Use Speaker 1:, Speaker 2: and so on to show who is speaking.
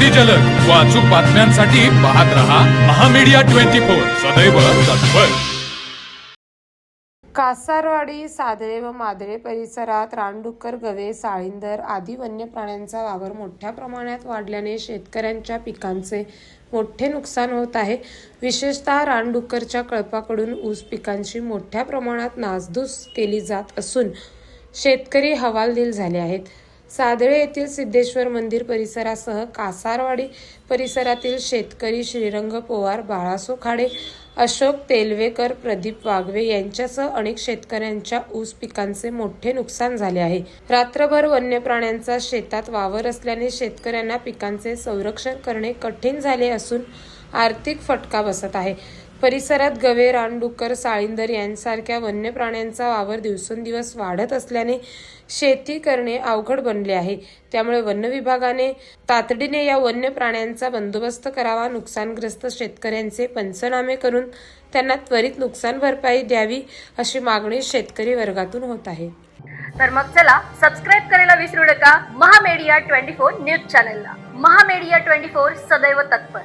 Speaker 1: अगदी जलद व अचूक बातम्यांसाठी पाहत रहा महामीडिया 24 सदैव तत्पर।
Speaker 2: कासारवाडी, सादळे व मादळे परिसरात रानडुक्कर, गवे, साळींदर आदी वन्य प्राण्यांचा वावर मोठ्या प्रमाणात वाढल्याने शेतकऱ्यांच्या पिकांचे मोठे नुकसान होत आहे। विशेषतः रानडुक्करच्या कळपाकडून ऊस पिकांची मोठ्या प्रमाणात नासधूस केली जात असून शेतकरी हवालदिल झाले आहेत। सादळे येथील सिद्धेश्वर मंदिर परिसरासह कासारवाडी परिसरातील शेतकरी श्रीरंग पोवार, बाळासो खाडे, अशोक तेलवेकर, प्रदीप वाघवे यांच्यासह अनेक शेतकऱ्यांच्या ऊस पिकांचे मोठे नुकसान झाले आहे। रात्रभर वन्य प्राण्यांचा शेतात वावर असल्याने शेतकऱ्यांना पिकांचे संरक्षण करणे कठीण झाले असून आर्थिक फटका बसत आहे। परिसरात गवे, रानडुक्कर, साळींदर यांसारख्या वन्य प्राण्यांचा वावर दिवसेंदिवस वाढत असल्याने शेती करणे अवघड बनले आहे। त्यामुळे वन विभागाने तातडीने या वन्य प्राण्यांचा बंदोबस्त करावा, नुकसानग्रस्त शेतकऱ्यांचे पंचनामे करून त्यांना त्वरित नुकसान भरपाई द्यावी अशी मागणी शेतकरी वर्गातून होत आहे।
Speaker 3: तर मग चला सबस्क्राईब करायला विसरू नका महामीडिया 24 न्यूज चॅनलला। महामीडिया 24 सदैव तत्पर।